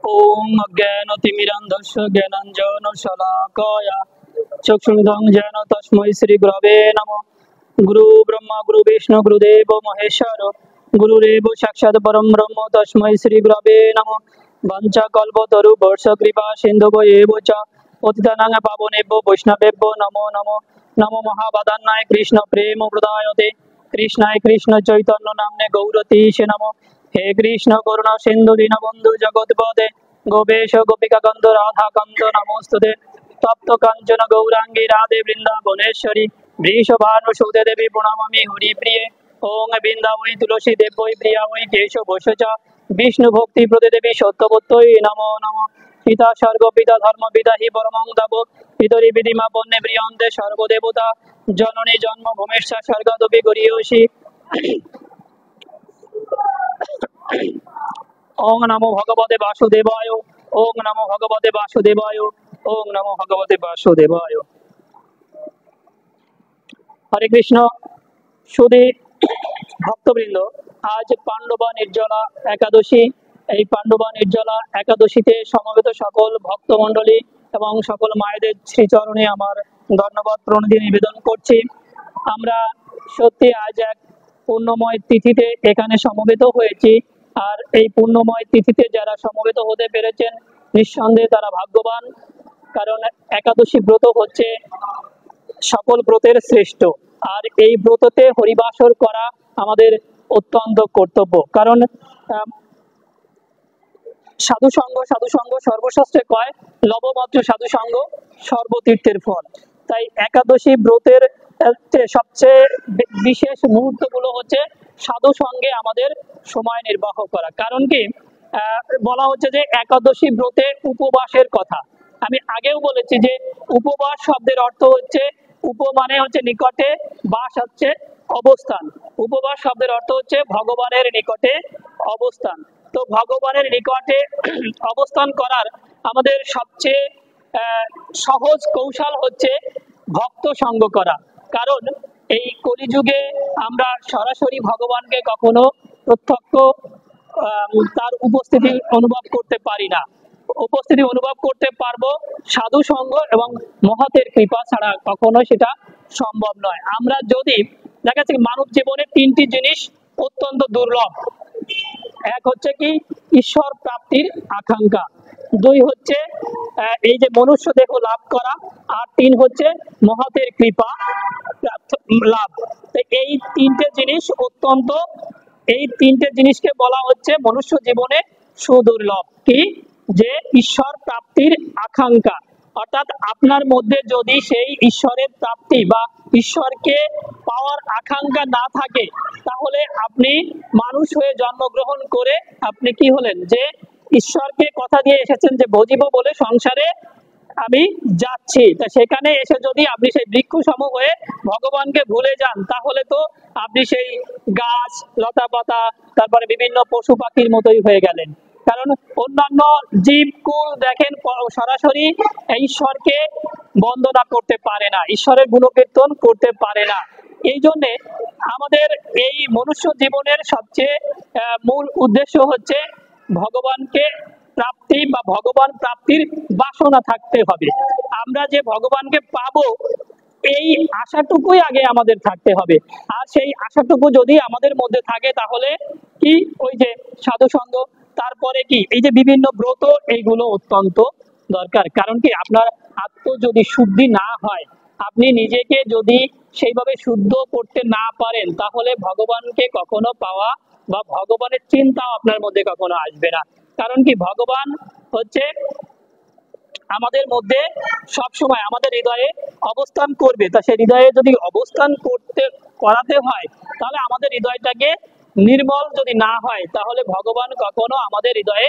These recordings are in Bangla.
ओम अज्ञानतिमिरान्धस्य ज्ञानाञ्जनशलाकया चक्षुरुन्मिलितं येन तस्मै श्रीगुरवे नमः। गुरु ब्रह्मा गुरु विष्णु गुरुदेव महेश्वर गुरुरेव साक्षात् परं ब्रह्म तस्मै श्रीगुरवे नमः। वंशकल्पतरुभ्यश्च कृपा सिन्धुभ्यो च पतितानां पावनेभ्यो वैष्णवेभ्यो नमो नमो। नमो महावदनाय कृष्ण प्रेम प्रदायते कृष्णाय कृष्ण चैतन्य नाम्ने गौरतीशे नमो। हे कृष्ण करुणा सिंधु दीनबंधु जगत्पते गोपेश गोपिका कांत राधा कांत नमोस्तुते। तप्त कांचन गौरांगी राधे वृंदावनेश्वरी वृषभानुसुते देवी प्रणमामि हरिप्रिये। ओं वृंदावै तुलसी देवै प्रिया वै केशवश विष्णु भक्ति प्रदे देवी सत्यवत्यै नमो नमः। पिता स्वर्ग पिता धर्म पिता हि परमं तप पितरि विधिमा पन्ने प्रियन्ते सर्वदेवता जननी जन्मभूमिश्च स्वर्गादपि गरीयसी। ओं नमो भगवते वासुदेवाय ओं नमो भगवते वासुदेवाय ओं नमो भगवते वासुदेवाय। हरे कृष्ण सुधी भक्तबृंद, आज पांडवा निर्जला एकादशी। এই পাণ্ডবা নির্জলা একাদশীতে সমবেত সকল ভক্তমণ্ডলী এবং সকল মায়েদের শ্রীচরণে আমার ধন্যবাদ প্রণতি নিবেদন করছি। আমরা সত্যি আজ এক পুণ্যময় তিথিতে এখানে সমবেত হয়েছি। আর এই পুণ্যময় তিথিতে যারা সমবেত হতে পেরেছেন নিঃসন্দেহে তারা ভাগ্যবান, কারণ একাদশী ব্রত হচ্ছে সকল ব্রতের শ্রেষ্ঠ। আর এই ব্রততে হরিবাসর করা আমাদের অত্যন্ত কর্তব্য, কারণ সাধু সঙ্গ সর্বশাস্ত্রে কয় লবমাত্র সাধু সঙ্গ সর্বতীর্থের ফল। তাই একাদশী ব্রতের সবচেয়ে বিশেষ মুহূর্তগুলো হচ্ছে সাধু সঙ্গে আমাদের সময় নির্বাহ করা। কারণ কি বলা হচ্ছে যে একাদশী ব্রতে উপবাসের কথা। আমি আগেও বলেছি যে উপবাস শব্দের অর্থ হচ্ছে উপ মানে হচ্ছে নিকটে, বাস হচ্ছে অবস্থান। উপবাস শব্দের অর্থ হচ্ছে ভগবানের নিকটে অবস্থান। তো ভগবানের নিকটে অবস্থান করার আমাদের সবচেয়ে সহজ কৌশল হচ্ছে ভক্ত সঙ্গ করা। কারণ এই কলিযুগে আমরা সরাসরি ভগবানকে কখনো প্রত্যক্ষ তার উপস্থিতি অনুভব করতে পারি না। উপস্থিতি অনুভব করতে পারবো সাধু সঙ্গ এবং মহতের কৃপা ছাড়া কখনো সেটা সম্ভব নয়। আমরা যদি দেখা যাচ্ছে মানব জীবনে তিনটি জিনিস অত্যন্ত দুর্লভ। এক হচ্ছে কি ঈশ্বর প্রাপ্তির আকাঙ্ক্ষা, দুই হচ্ছে এই যে মনুষ্য দেহ লাভ করা, আর তিন হচ্ছে মহতের কৃপা লাভ। এই তিনটে জিনিস অত্যন্ত, এই তিনটে জিনিসকে বলা হচ্ছে মনুষ্য জীবনে সুদুর্লভ। কি? যে ঈশ্বর প্রাপ্তির আকাঙ্ক্ষা, অর্থাৎ আপনার মধ্যে যদি সেই ঈশ্বরের প্রাপ্তি বা ঈশ্বরকে পাওয়ার আকাঙ্ক্ষা না থাকে, তাহলে আপনি মানুষ হয়ে জন্মগ্রহণ করে আপনি কি হলেন? যে ঈশ্বরকে কথা দিয়ে এসেছেন যে ভজিব বলে সংসারে আমি যাচ্ছি, তা সেখানে এসে যদি আপনি সেই বৃক্ষ সম হয়ে ভগবানকে ভুলে যান, তাহলে তো আপনি সেই গাছ লতা পাতা তারপরে বিভিন্ন পশু পাখির মতোই হয়ে গেলেন। কারণ অন্যান্য জীবকুল দেখেন সরাসরি ঈশ্বরকে বন্দনা করতে পারে না, ঈশ্বরের গুণকীর্তন করতে পারে না। এই জন্যে আমাদের এই মনুষ্য জীবনের সবচেয়ে মূল উদ্দেশ্য হচ্ছে ভগবানকে প্রাপ্তি বা ভগবান প্রাপ্তির বাসনা থাকতে হবে। আমরা যে ভগবানকে পাবো এই আশাটুকুই আগে আমাদের থাকতে হবে। আর সেই আশাটুকু যদি আমাদের মধ্যে থাকে, তাহলে কি ওই যে সাধু সঙ্গ, তারপরে কি এই যে বিভিন্ন ব্রত, এইগুলো অত্যন্ত দরকার। কারণ কি আপনার আত্ম যদি শুদ্ধি না হয়, আপনি নিজেকে যদি সেইভাবে শুদ্ধ করতে না পারেন, তাহলে ভগবানকে কখনো পাওয়া বা ভগবানের চিন্তাও আপনার মধ্যে কখনো আসবে না। কারণ কি ভগবান হচ্ছে আমাদের মধ্যে সব সময় আমাদের হৃদয়ে অবস্থান করবে। তা সেই হৃদয়ে যদি অবস্থান করাতে হয়, তাহলে আমাদের হৃদয়টাকে নির্মল যদি না হয়, তাহলে ভগবান কখনো আমাদের হৃদয়ে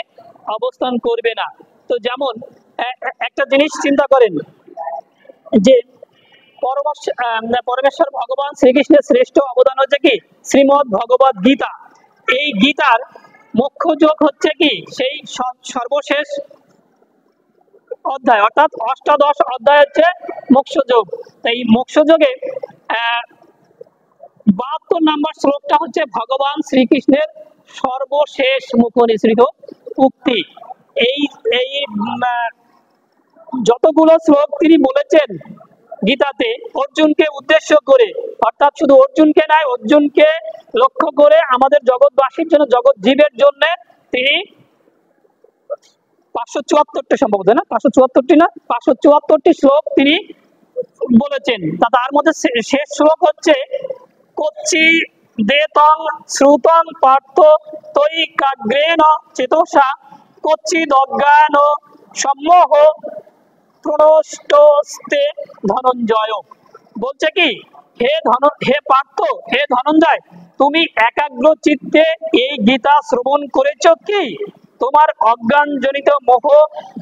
অবস্থান করবে না। তো যেমন একটা জিনিস চিন্তা করেন যে পরমেশ্বর ভগবান শ্রীকৃষ্ণের শ্রেষ্ঠ অবদান হচ্ছে কি শ্রীমদ ভগবত গীতা। এই গীতার মুখ্য যোগ হচ্ছে কি সেই সর্বশেষ অধ্যায়, অর্থাৎ অষ্টাদশ অধ্যায় হচ্ছে মোক্ষ যোগ। এই মোক্ষ যোগে 72 নম্বর শ্লোকটা হচ্ছে ভগবান শ্রীকৃষ্ণের সর্বশেষ মুখ নিঃসৃত উক্তি। এই যতগুলো শ্লোক তিনি বলেছেন গীতাতে অর্জুনকে উদ্দেশ্য করে, অর্থাৎ শুধু অর্জুনকে নয়, অর্জুনকে লক্ষ্য করে আমাদের জগৎবাসীর জন্য, জগৎ জীবের জন্য তিনি 574টি, সম্ভবত না 574টি না 574টি শ্লোক তিনি বলেছেন। তার মধ্যে শেষ শ্লোক হচ্ছে কচ্ছি দেতং শ্রুতং পার্থ তৈকাগ্রেণ চেতসা কচ্ছিদ অজ্ঞান সম্মোহ প্রণষ্টস্তে ধনঞ্জয়। বলছে কি, হে পার্থ, হে ধনঞ্জয়, তুমি একাগ্র চিত্তে এই গীতা শ্রবণ করেছো কি? তোমার অজ্ঞান জনিত মোহ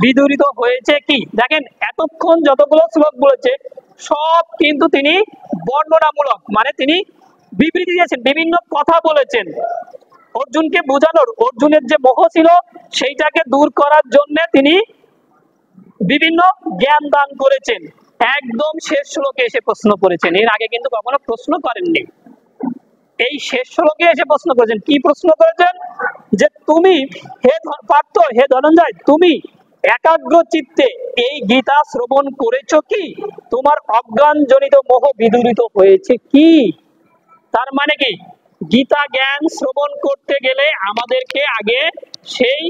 বিদূরিত হয়েছে কি? দেখেন এতক্ষণ যতগুলো শ্লোক বলেছে সব কিন্তু তিনি বর্ণনামূলক, মানে তিনি বিবৃতি দিয়েছেন, বিভিন্ন কথা বলেছেন অর্জুনকে বোঝানোর, অর্জুনের যে মোহ ছিল সেইটাকে দূর করার জন্য তিনি বিভিন্ন জ্ঞান দান করেছেন। একদম শেষ শ্লোকে এসে প্রশ্ন করেছেন, এর আগে কিন্তু কখনো প্রশ্ন করেননি। এই শেষ শ্লোকে এসে প্রশ্ন করেছেন। কি প্রশ্ন করেছেন? যে তুমি হে পার্থ, হে ধনঞ্জয়, তুমি একাগ্র চিত্তে এই গীতা শ্রবণ করেছো কি? তোমার অজ্ঞান জনিত মোহ বিদূরিত হয়েছে কি? তার মানে কি, গীতা জ্ঞান শ্রবণ করতে গেলে আমাদেরকে আগে সেই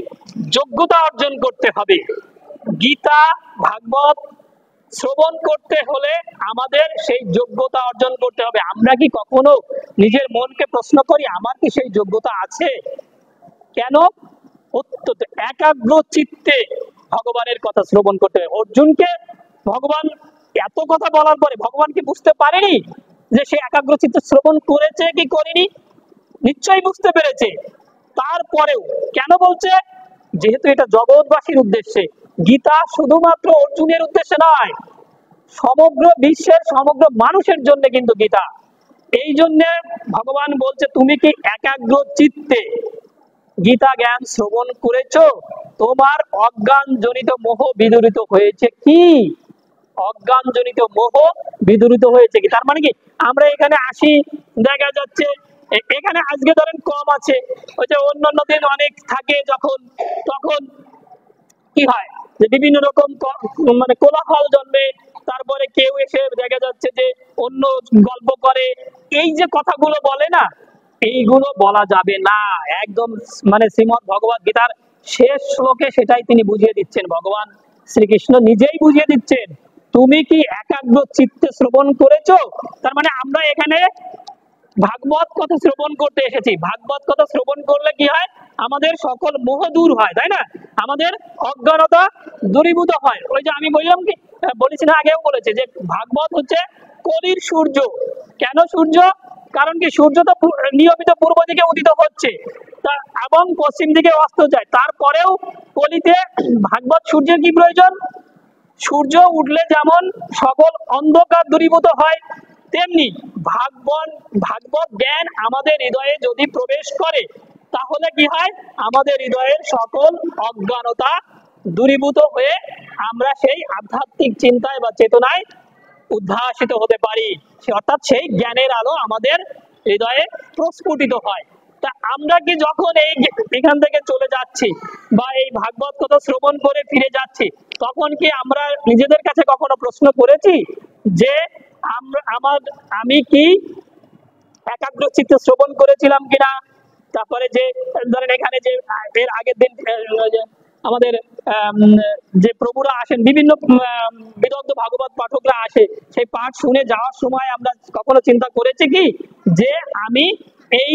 যোগ্যতা অর্জন করতে হবে। গীতা ভাগবত শ্রবণ করতে হলে আমাদের সেই যোগ্যতা অর্জন করতে হবে। আমরা কি কখনো নিজের মনকে প্রশ্ন করি আমার কি সেই যোগ্যতা আছে? কেন? অত্যন্ত একাগ্র চিত্তে ভগবানের কথা শ্রবণ করতে হবে। অর্জুনকে ভগবান এত কথা বলার পরে ভগবান কি বুঝতে পারেনি যে সে একাগ্র চিত্তে শ্রবণ করেছে কি করেনি? নিশ্চয়ই বুঝতে পেরেছে। তারপরেও কেন বলছে? যেহেতু এটা জগৎবাসীর উদ্দেশ্যে, গীতা শুধুমাত্র অর্জুনের উদ্দেশ্যে নয়, সমগ্র বিশ্বের সমগ্র মানুষের জন্য কিন্তু গীতা। এই জন্য ভগবান বলছে তুমি কি একাগ্র চিত্তে গীতা জ্ঞান শ্রবণ করেছো? তোমার অজ্ঞান জনিত মোহ বিদূরিত হয়েছে কি? অজ্ঞান জনিত মোহ বিদূরিত হয়েছে কি? তার মানে কি, আমরা এখানে আসি, দেখা যাচ্ছে এখানে আজকে ধরেন কম আছে, ওই যে অন্যান্য দিন অনেক থাকে, যখন তখন কি হয় যে বিভিন্ন রকম মানে কোলাহল জন্মে, তারপরে কেউ এসে দেখা যাচ্ছে যে অন্য গল্প করে, এই যে কথাগুলো বলে না, এইগুলো বলা যাবে না। একদম মানে শ্রীমদ ভগবত গীতার শেষ শ্লোকে সেটাই তিনি বুঝিয়ে দিচ্ছেন, ভগবান শ্রীকৃষ্ণ নিজেই বুঝিয়ে দিচ্ছেন, তুমি কি একাগ্র চিত্তে শ্রবণ করেছো? তার মানে আমরা এখানে ভাগবত কথা শ্রবণ করতে এসেছি। ভাগবত কথা শ্রবণ করলে কি হয়? আমাদের সকল মোহ দূর হয়, তাই না? আমাদের অজ্ঞানতা দূরীভূত হয়। ওই যে আমি বললাম কি, বলেছি না, আগেও বলেছে যে ভাগবত হচ্ছে কলির সূর্য। কেন সূর্য? কারণ কি, সূর্য তো নিয়মিত পূর্ব দিকে উদিত হচ্ছে এবং পশ্চিম দিকে অস্ত যায়। তারপরেও কলিতে ভাগবত সূর্যের কি প্রয়োজন? সূর্য উঠলে যেমন সকল অন্ধকার দূরীভূত হয়, তেমনি ভাগবত জ্ঞান আমাদের হৃদয়ে যদি প্রবেশ করে তাহলে কি হয়? আমাদের হৃদয়ের সকল অজ্ঞানতা দূরীভূত হয়ে আমরা সেই আধ্যাত্মিক চিন্তায় বা চেতনায় উদ্ভাসিত হতে পারি, অর্থাৎ সেই জ্ঞানের আলো আমাদের হৃদয়ে প্রস্ফুটিত হয়। তা আমরা কি যখন এখান থেকে চলে যাচ্ছি বা এই ভাগবত কথা শ্রবণ করে ফিরে যাচ্ছি, তখন কি আমরা নিজেদের কাছে কখনো প্রশ্ন করেছি যে আমি কি একাগ্র চিত্তে শ্রবণ করেছিলাম কিনা? তারপরে যে ধরেন এখানে যে এর আগের দিন আমাদের যে প্রভুরা আসেন, বিভিন্ন বিদগ্ধ ভাগবত পাঠকরা আসে, সেই পাঠ শুনে যাওয়ার সময় আমরা কখনো চিন্তা করেছি কি যে আমি এই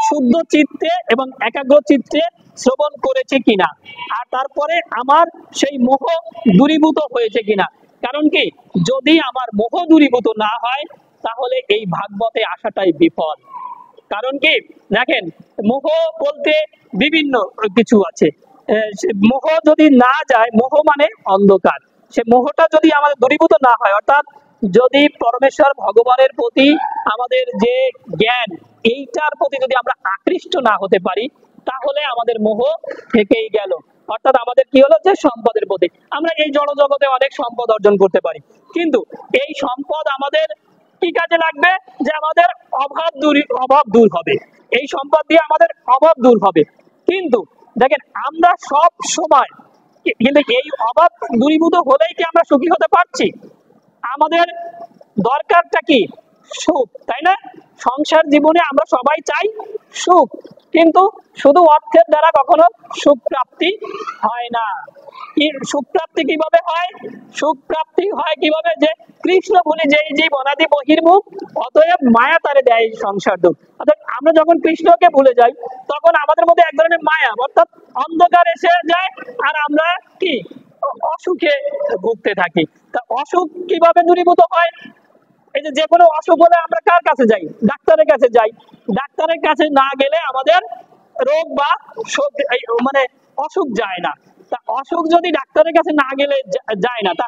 শুদ্ধ চিত্তে এবং একাগ্র চিত্তে শ্রবণ করেছি কিনা, আর তারপরে আমার সেই মোহ দূরীভূত হয়েছে কিনা? কারণ কি, যদি আমার মোহ দূরীভূত না হয় তাহলে এই ভাগবতে আসাটাই বিফল। কারণ কি, দেখেন মোহ বলতে বিভিন্ন কিছু আছে। মোহ যদি না যায়, মোহ মানে অন্ধকার, সে মোহটা যদি আমাদের দূরীভূত না হয়, অর্থাৎ যদি পরমেশ্বর ভগবানের প্রতি আমাদের যে জ্ঞান, এইটার প্রতি যদি আমরা আকৃষ্ট না হতে পারি, তাহলে আমাদের মোহ থেকেই গেল। অর্থাৎ আমাদের কি হলো, যে সম্পদের প্রতি আমরা এই জড় জগতে অনেক সম্পদ অর্জন করতে পারি, কিন্তু এই সম্পদ আমাদের কি কাজে লাগবে? যে আমাদের অভাব দূর হবে, এই সম্পদ দিয়ে আমাদের অভাব দূর হবে। কিন্তু দেখেন আমরা সব সময় কিন্তু এই অভাব দূরীভূত হলেই কি আমরা সুখী হতে পারছি? আমাদের দরকারটা কি? সুখ, তাই না? সংসার জীবনে আমরা সবাই চাই সুখ, কিন্তু শুধু অর্থের দ্বারা কখনো সুখ প্রাপ্তি হয় না। কি সুখ প্রাপ্তি কিভাবে হয়? সুখ প্রাপ্তি হয় কিভাবে? যে কৃষ্ণ বলে যেই যে বনাদি বহির্মুখ, অতএব মায়া তারে দেয় সংসার দুঃখ। অর্থাৎ আমরা যখন কৃষ্ণকে ভুলে যাই তখন আমাদের মধ্যে এক ধরনের মায়া, অর্থাৎ অন্ধকার এসে যায়, আর আমরা কি অসুখে ভুগতে থাকি। তা অসুখ কিভাবে দূরীভূত হয়? এই যে কোনো অসুখ হলে আমরা কার কাছে যাই? ডাক্তারের কাছে যাই। ডাক্তারের কাছে না গেলে আমাদের রোগ বা মানে অসুখ যায় না। তা অসুখ যদি ডাক্তারের কাছে না গেলে যায় না, তা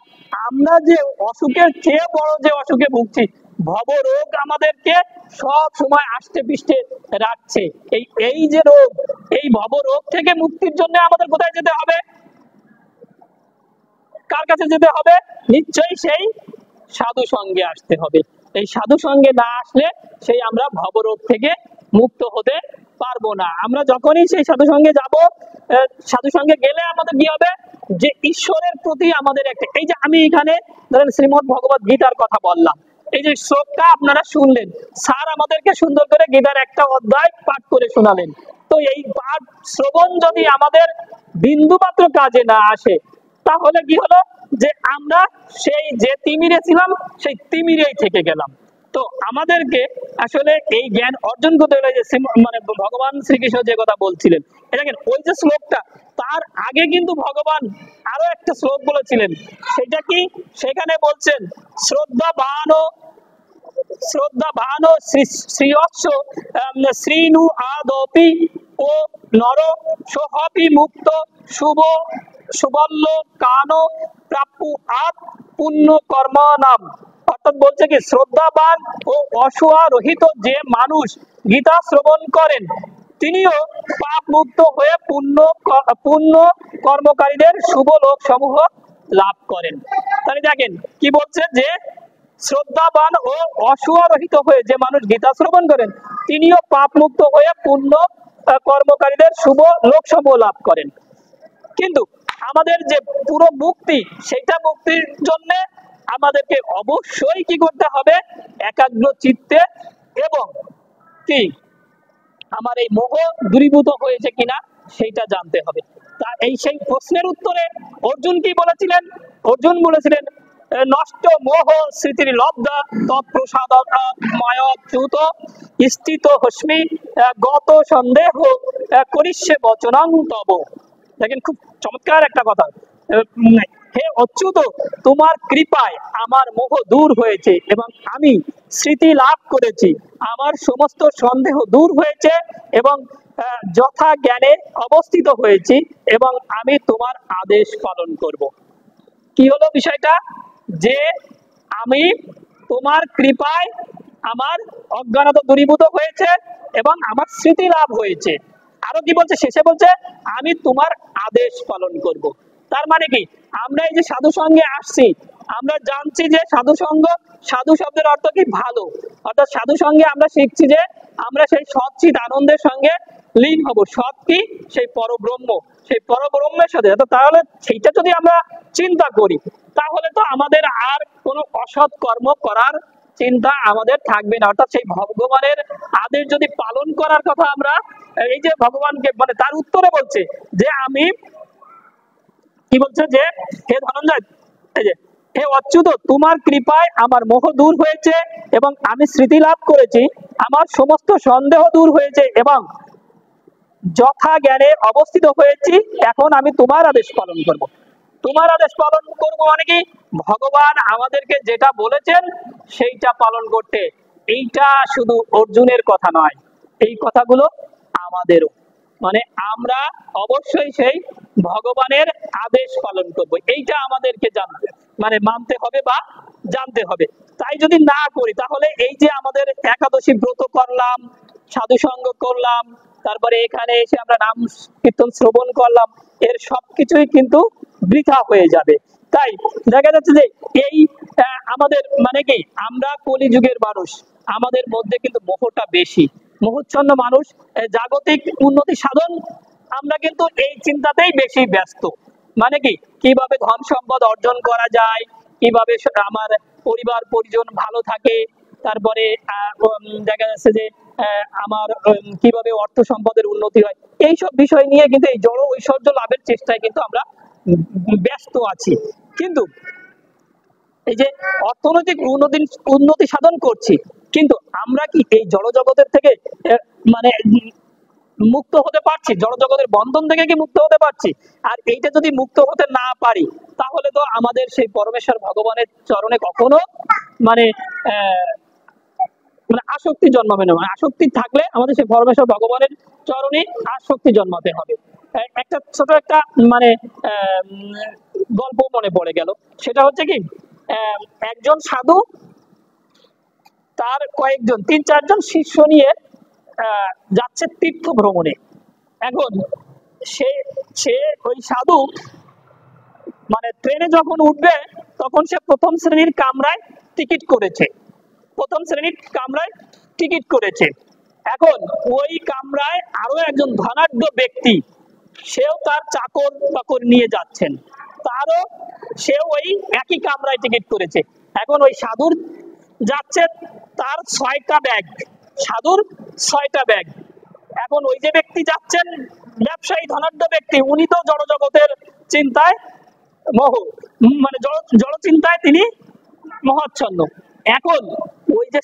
আমরা যে অসুখের চেয়ে বড় যে অসুখে ভুগছি, ভব রোগ আমাদেরকে সব সময় আষ্টে পিষ্টে রাখছে। এই যে রোগ, এই ভব রোগ থেকে মুক্তির জন্য আমাদের কোথায় যেতে হবে? কার কাছে যেতে হবে? নিশ্চয়ই সেই সাধু সঙ্গে আসতে হবে। এই সাধু সঙ্গে না আসলে সেই আমরা ভবরোগ থেকে মুক্ত হতে পারবো না। আমরা যখনই সেই সাধু সঙ্গে যাব, সাধু সঙ্গে গেলে আমাদের কি হবে? যে ঈশ্বরের প্রতি আমাদের একটা, এই যে আমি এখানে ধরেন শ্রীমদ্ ভগবত গীতার কথা বললাম, এই যে শ্লোকটা আপনারা শুনলেন, স্যার আমাদেরকে সুন্দর করে গীতার একটা অধ্যায় পাঠ করে শোনালেন। তো এই পাঠ শ্রবণ যদি আমাদের বিন্দুমাত্র কাজে না আসে, তাহলে কি হলো? যে আমরা সেই যে তিমিরে ছিলাম সেই তিমিরেই থেকে গেলাম। তো আমাদেরকে আসলে এই জ্ঞান অর্জন করতে হলে যে মানে ভগবান শ্রীকৃষ্ণ যে কথা বলছিলেন, দেখেন ওই যে শ্লোকটা, তার আগে কিন্তু ভগবান আরো একটা শ্লোক বলেছিলেন। সেটা কি? সেখানে বলছেন শ্রদ্ধা ভান শ্রীয়স্য শ্রীনু আদপি ও নর সোহপি মুক্ত শুভ সুবল্ল কানো প্রাপ্য আত পুণ্য কর্ম নাম। অর্থাৎ বলছে কি, শ্রদ্ধাবান ও অসুয়া রহিত যে মানুষ গীতা শ্রবণ করেন তিনিও পাপ মুক্ত হয়ে পুণ্য কর্মকারীদের শুভ লোক সমূহ লাভ করেন। তাহলে দেখেন কি বলছে, যে শ্রদ্ধাবান ও অসুয়া রহিত হয়ে যে মানুষ গীতা শ্রবণ করেন তিনিও পাপ মুক্ত হয়ে পুণ্য কর্মকারীদের শুভ লোক সমূহ লাভ করেন। কিন্তু আমাদের যে পুরো মুক্তি, সেটা মুক্তির জন্য আমাদেরকে অবশ্যই কি করতে হবে? একাগ্র চিত্তে, এবং কি আমার এই মোহ দূরীভূত হয়েছে কিনা সেইটা জানতে হবে। তা এই সেই প্রশ্নের উত্তরে অর্জুন কি বলেছিলেন? অর্জুন বলেছিলেন, নষ্ট মোহ স্মৃতির লব্ধা তৎপ্রসাদ মায়চ্যুত স্থিত হস্মি গত সন্দেহ করিষ্যে বচনং তব। দেখেন খুব চমৎকার একটা কথা। হে অচ্যুত, তোমার কৃপায় আমার মোহ দূর হয়েছে এবং আমি স্মৃতি লাভ করেছি। আমার সমস্ত সন্দেহ দূর হয়েছে এবং যথা জ্ঞানে অবস্থিত হয়েছি, এবং আমি তোমার আদেশ পালন করব। কি হলো বিষয়টা? যে আমি তোমার কৃপায় আমার অজ্ঞানতা দূরীভূত হয়েছে এবং আমার স্মৃতি লাভ হয়েছে। আরো কি বলছে? শেষে বলছে আমি তোমার আদেশ পালন করব। তার মানে কি, আমরা এই যে সাধু সঙ্গে আসছি, আমরা জানছি যে সাধু সঙ্গ, সাধু শব্দের অর্থ কি? ভালো। অর্থাৎ সাধু সঙ্গে আমরা শিখছি যে আমরা সেই সচ্চিৎ আনন্দের সঙ্গে লীন হব। সৎ কি? সেই পরব্রহ্ম, সেই পরব্রহ্মের সাথে। তাহলে সেইটা যদি আমরা চিন্তা করি, তাহলে তো আমাদের আর কোনো অসৎ কর্ম করার চিন্তা আমাদের থাকবে না। অর্থাৎ সেই ভগবানের আদেশ যদি পালন করার কথা আমরা, এই যে ভগবানকে মানে তার উত্তরে বলছে যে আমি কি বলছে, যে হে ধনঞ্জয়, এই যে হে অচ্যুত, তোমার কৃপায় আমার মোহ দূর হয়েছে এবং আমি স্মৃতি লাভ করেছি। আমার সমস্ত সন্দেহ দূর হয়েছে এবং যথা জ্ঞানে অবস্থিত হয়েছি। এখন আমি তোমার আদেশ পালন করব। তোমার আদেশ পালন করব মানে কি? ভগবান আমাদেরকে যেটা বলেছেন সেইটা পালন করতে। এইটা শুধু অর্জুনের কথা নয়, এই কথাগুলো আমাদেরও। মানে আমরা অবশ্যই সেই ভগবানের আদেশ পালন করব, এইটা আমাদেরকে জানতে মানে মানতে হবে বা জানতে হবে। তাই যদি না করি, তাহলে এই যে আমাদের একাদশী ব্রত করলাম, সাধু সঙ্গ করলাম, তারপরে এখানে এসে আমরা নাম কীর্তন শ্রবণ করলাম, এর সবকিছুই কিন্তু বৃথা হয়ে যাবে। তাই দেখা যাচ্ছে যে এই আমাদের মানে কি, আমরা কলিযুগের মানুষ, আমাদের মধ্যে কিন্তু মোহটা বেশি। মোহচ্ছন্ন মানুষ, জাগতিক উন্নতি সাধন আমরা কিন্তু এই চিন্তাতেই বেশি ব্যস্ত। মানে কি, কিভাবে ধন সম্পদ অর্জন করা যায়, কিভাবে আমার পরিবার পরিজন ভালো থাকে, তারপরে দেখা যাচ্ছে যে আমার কিভাবে অর্থ সম্পদের উন্নতি হয়, এইসব বিষয় নিয়ে কিন্তু এই জড় ঐশ্বর্য লাভের চেষ্টায় কিন্তু আমরা ব্যস্ত আছি। কিন্তু এই যে অর্থনৈতিক উন্নতি সাধন করছি, কিন্তু আমরা কি এই জড় জগতের থেকে মানে মুক্ত হতে পারছি? জড় জগতের বন্ধন থেকে কি মুক্ত হতে পারছি? আর এইটা যদি মুক্ত হতে না পারি, তাহলে তো আমাদের সেই পরমেশ্বর ভগবানের চরণে কখনো মানে মানে আসক্তি জন্মাবে না। মানে আসক্তি থাকলে আমাদের সেই পরমেশ্বর ভগবানের চরণে আসক্তি জন্মাতে হবে। একটা ছোট একটা মানে গল্প মনে পড়ে গেল। সেটা হচ্ছে কি, একজন সাধু তার কয়েকজন ৩-৪ জন শিষ্য নিয়ে যাচ্ছে তীর্থ ভ্রমণে। এখন সে সে ওই সাধু মানে ট্রেনে যখন উঠবে, তখন সে প্রথম শ্রেণীর কামরায় টিকিট করেছে। প্রথম শ্রেণীর কামরায় টিকিট করেছে। এখন ওই কামরায় আরো একজন ধনাঢ্য ব্যক্তি, সেও তার চাকর বাকর নিয়ে যাচ্ছেন, তারও সেও ওই একই কামরায় টিকিট করেছে। এখন ওই সাধুর যাচ্ছে তার ৬টা ব্যাগ, সাধুর 6টা ব্যাগ। এখন ওই যে ব্যক্তি যাচ্ছেন, ব্যবসায়ী ধনাঢ্য ব্যক্তি, উনি তো জড় জগতের চিন্তায় মানে জড় চিন্তায় তিনি মহাচ্ছন্ন। এখন ওই যে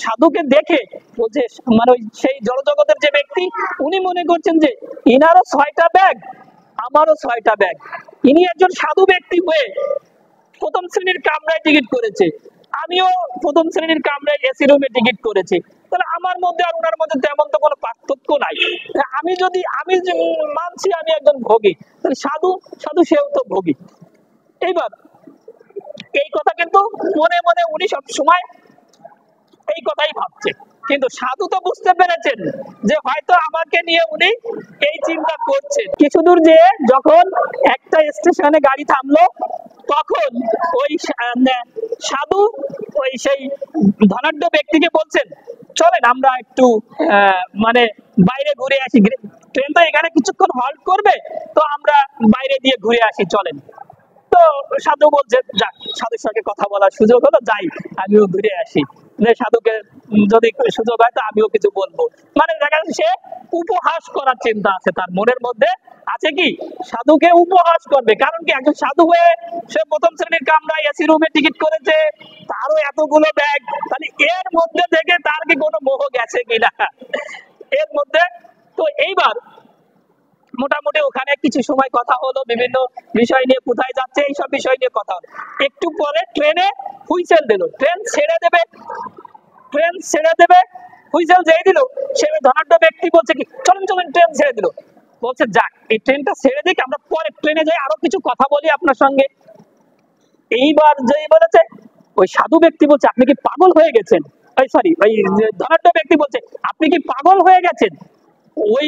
সাধুকে দেখে বলছে, মানে ওই সেই জড়জগতের যে ব্যক্তি, উনি মনে করছেন যে ইনারও 6টা ব্যাগ, আমারও 6টা ব্যাগ। ইনি একজন সাধু ব্যক্তি হয়ে প্রথম শ্রেণীর কামরায় টিকিট করেছে, আমিও প্রথম শ্রেণীর কামরায় এসি রুমে টিকিট করেছি, তাহলে আমার মধ্যে আর ওনার মধ্যে তেমন তো কোনো পার্থক্য নাই। আমি মানছি আমি একজন ভোগী, তাহলে সাধু সেও তো ভোগী। এইবার এই কথা কিন্তু মনে মনে উনি সব সময় এই কথাই ভাবছে, কিন্তু সাধু তো বুঝতে পেরেছেন যে হয়তো আমাকে নিয়ে উনি এই চিন্তা করছেন। কিছু দূর যেয়ে যখন একটা স্টেশনে গাড়ি থামলো, তখন ওই সাধু ওই সেই ধনাঢ্য ব্যক্তিকে বলছেন, চলেন আমরা একটু মানে বাইরে ঘুরে আসি, ট্রেন তো এখানে কিছুক্ষণ হল্ট করবে, তো আমরা বাইরে দিয়ে ঘুরে আসি, চলেন। তো সাধু বলছে, যাক, সাধুর সঙ্গে কথা বলার সুযোগ হলো, যাই আমিও ঘুরে আসি, সাধুকে যদি সুযোগ হয় তো আমিও কিছু বলবো। মানে দেখা যাচ্ছে সে উপহাস করার চিন্তা আছে তার মনের মধ্যে, আছে কি সাধুকে উপহাস করবে। কারণ কি, একজন সাধু হয়ে সে প্রথম শ্রেণীর কামরায় এসি রুমে টিকিট করেছে, তারও এতগুলো ব্যাগ, তাহলে এর মধ্যে থেকে তার কি কোনো মোহ গেছে কিনা এর মধ্যে। তো এইবার মোটামুটি ওখানে কিছু সময় কথা হলো, বিভিন্ন বিষয় নিয়ে, কোথায় যাচ্ছে এইসব বিষয় নিয়ে কথা হলো। একটু পরে ট্রেনে হুইসেল দিল, ট্রেন ছেড়ে দেবে, হুইসেল যেই দিল, সে ধনাঢ্য ব্যক্তি বলছে কি, চলেন ট্রেন ছেড়ে দিল। বলছে, যাক, এই ট্রেনটা ছেড়ে দিক, আমরা পরে ট্রেনে যাই আরো কিছু কথা বলি আপনার সঙ্গে। এইবার যেই বলেছে, ওই সাধু ব্যক্তি বলছে, আপনি কি পাগল হয়ে গেছেন? সরি, ওই ধনাঢ্য ব্যক্তি বলছে, আপনি কি পাগল হয়ে গেছেন? ওই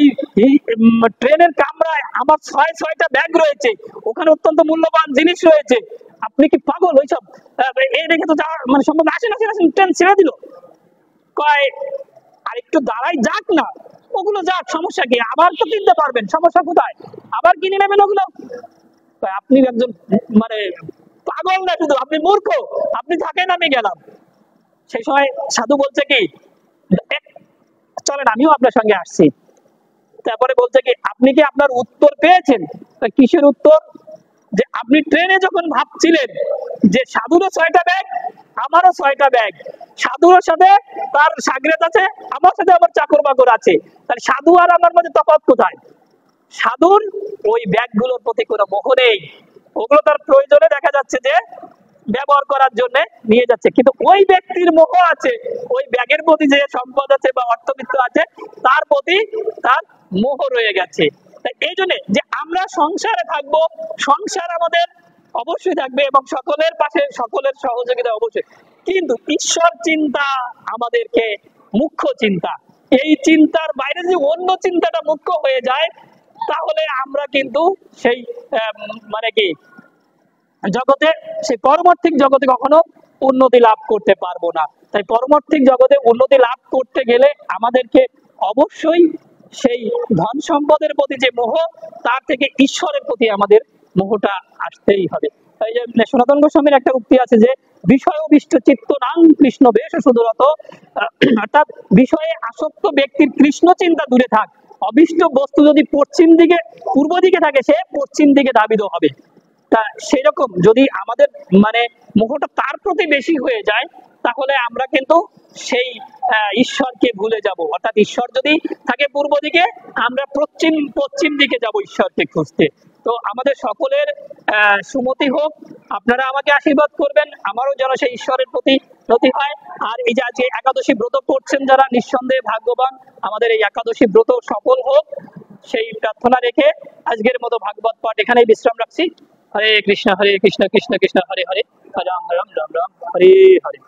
ট্রেনের কামরায় আমার 6টা ব্যাগ রয়েছে, ওখানে অত্যন্ত মূল্যবান জিনিস রয়েছে, আপনি কি পাগল? ওইসব এই রেখে তো যাওয়ার মানে সম্ভব না। আসেন, ট্রেন ছেড়ে দিল। কয়, আর একটু দাঁড়াই যাক না, ওগুলো যাক, সমস্যা কি, আবার তো কিনতে পারবেন, সমস্যা কোথায়, আবার কিনে নেবেন ওগুলো। আপনি একজন মানে পাগল না, শুধু আপনি মূর্খ, আপনি থাকেন, আমি গেলাম। সেই সময় সাধু বলছে কি, চলেন আমিও আপনার সঙ্গে আসছি। তারপরে বলছে কি, আপনি কি আপনার উত্তর পেয়েছেন? কিসের উত্তর? যে আপনি ট্রেনে যখন ভাবছিলেন যে সাধুরও 6টা ব্যাগ, আমারও 6টা ব্যাগ, সাধুর সাথে তার সাগরেদ আছে, আমার সাথে আমার চাকর বাকর আছে, তাহলে সাধু আর আমার মধ্যে তফাৎ কোথায়? সাধুর ওই ব্যাগগুলোর প্রতি কোনো মোহ নেই, ওগুলো তার প্রয়োজনে দেখা যাচ্ছে যে ব্যবহার করার জন্য নিয়ে যাচ্ছে, কিন্তু ওই ব্যক্তির মোহ আছে, ওই ব্যাগের প্রতি যে সম্পদ আছে বা অর্থবিত্ত আছে, তার প্রতি তার মোহ রয়ে গেছে। এই জন্য যে আমরা সংসারে থাকবো, সংসার আমাদের অবশ্যই থাকবে এবং সকলের পাশে সকলের সহযোগিতা অবশ্যই, কিন্তু ঈশ্বর চিন্তা আমাদেরকে মুখ্য চিন্তা। এই চিন্তার বাইরে যদি অন্য চিন্তাটা মুখ্য হয়ে যায়, তাহলে আমরা কিন্তু সেই মানে কি জগতে, সেই পারমার্থিক জগতে কখনো উন্নতি লাভ করতে পারবো না। তাই পারমার্থিক জগতে উন্নতি লাভ করতে গেলে আমাদেরকে অবশ্যই সেই ধন সম্পদের প্রতি যে মোহ, তার থেকে ঈশ্বরের প্রতি আমাদের মোহটা আসতেই হবে। এই যে সনাতন গোস্বামীর একটা উক্তি আছে যে বিষয় অভিষ্ট চিত্ত নাং কৃষ্ণ বেশ সুদূরত, অর্থাৎ বিষয়ে আসক্ত ব্যক্তির কৃষ্ণ চিন্তা দূরে থাক, অভিষ্ট বস্তু যদি পশ্চিম দিকে পূর্ব দিকে থাকে সে পশ্চিম দিকে ধাবিত হবে। তা সেরকম যদি আমাদের মানে মোহটা তার প্রতি বেশি হয়ে যায়, তাহলে আমরা কিন্তু সেই ঈশ্বরকে ভুলে যাব। অর্থাৎ ঈশ্বর যদি থাকে পূর্ব দিকে, আমরা পশ্চিম পশ্চিম দিকে যাব ঈশ্বরকে খুঁজতে। তো আমাদের সকলের সুমতি হোক, আপনারা আমাকে আশীর্বাদ করবেন, আমারও যেন সেই ঈশ্বরের প্রতি নতি হয়। আর এই যে আজকে একাদশী ব্রত করছেন যারা, নিঃসন্দেহে ভাগ্যবান, আমাদের এই একাদশী ব্রত সফল হোক সেই প্রার্থনা রেখে আজকের মতো ভাগবত পাঠ এখানেই বিশ্রাম রাখছি। হরে কৃষ্ণ কৃষ্ণ কৃষ্ণ হরে হরে, হরে রাম রাম রাম রাম হরে হরে।